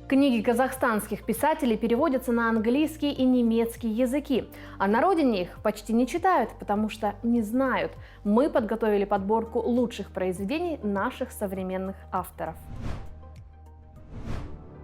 Книги казахстанских писателей переводятся на английский и немецкий языки, а на родине их почти не читают, потому что не знают. Мы подготовили подборку лучших произведений наших современных авторов.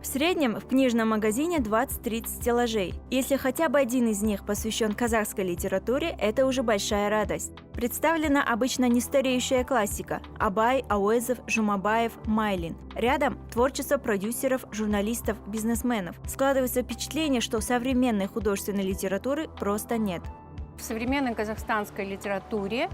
В среднем в книжном магазине 20-30 стеллажей. Если хотя бы один из них посвящен казахской литературе, это уже большая радость. Представлена обычно нестареющая классика – Абай, Ауэзов, Жумабаев, Майлин. Рядом – творчество продюсеров, журналистов, бизнесменов. Складывается впечатление, что современной художественной литературы просто нет. В современной казахстанской литературе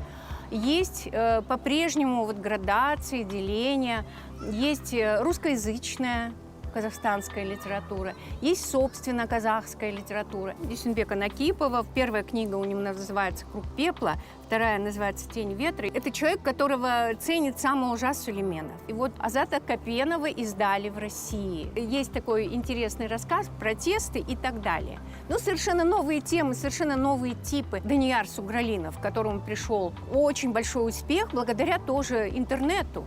есть по-прежнему градации, деления, есть русскоязычная казахстанская литература, есть, собственно, казахская литература. Дюсенбека Накипова, первая книга у него называется «Круг пепла», вторая называется «Тень ветра». Это человек, которого ценит сам Олжас Сулейменов. И вот Азата Капенова издали в России. Есть такой интересный рассказ, протесты и так далее. Но совершенно новые темы, совершенно новые типы. Данияр Сугралинов, к которому пришел очень большой успех благодаря тоже интернету.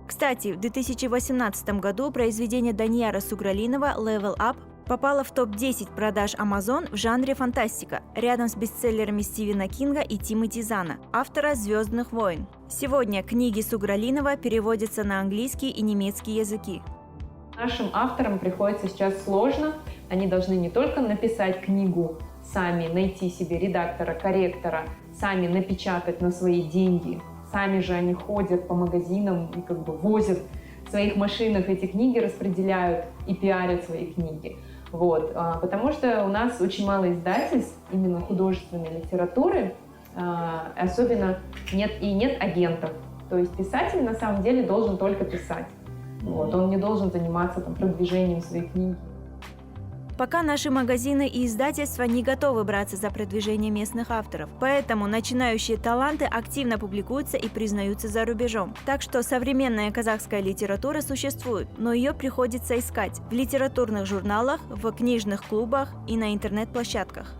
Кстати, в 2018 году произведение Данияра Сугралинова «Level Up» попало в топ-10 продаж Amazon в жанре фантастика, рядом с бестселлерами Стивена Кинга и Тимоти Зана, автора «Звездных войн». Сегодня книги Сугралинова переводятся на английский и немецкий языки. Нашим авторам приходится сейчас сложно. Они должны не только написать книгу, сами найти себе редактора, корректора, сами напечатать на свои деньги. Сами же они ходят по магазинам и возят в своих машинах эти книги, распределяют и пиарят свои книги. Потому что у нас очень мало издательств именно художественной литературы, особенно нет агентов. То есть писатель на самом деле должен только писать. Он не должен заниматься продвижением своей книги. Пока наши магазины и издательства не готовы браться за продвижение местных авторов, поэтому начинающие таланты активно публикуются и признаются за рубежом. Так что современная казахская литература существует, но ее приходится искать в литературных журналах, в книжных клубах и на интернет-площадках.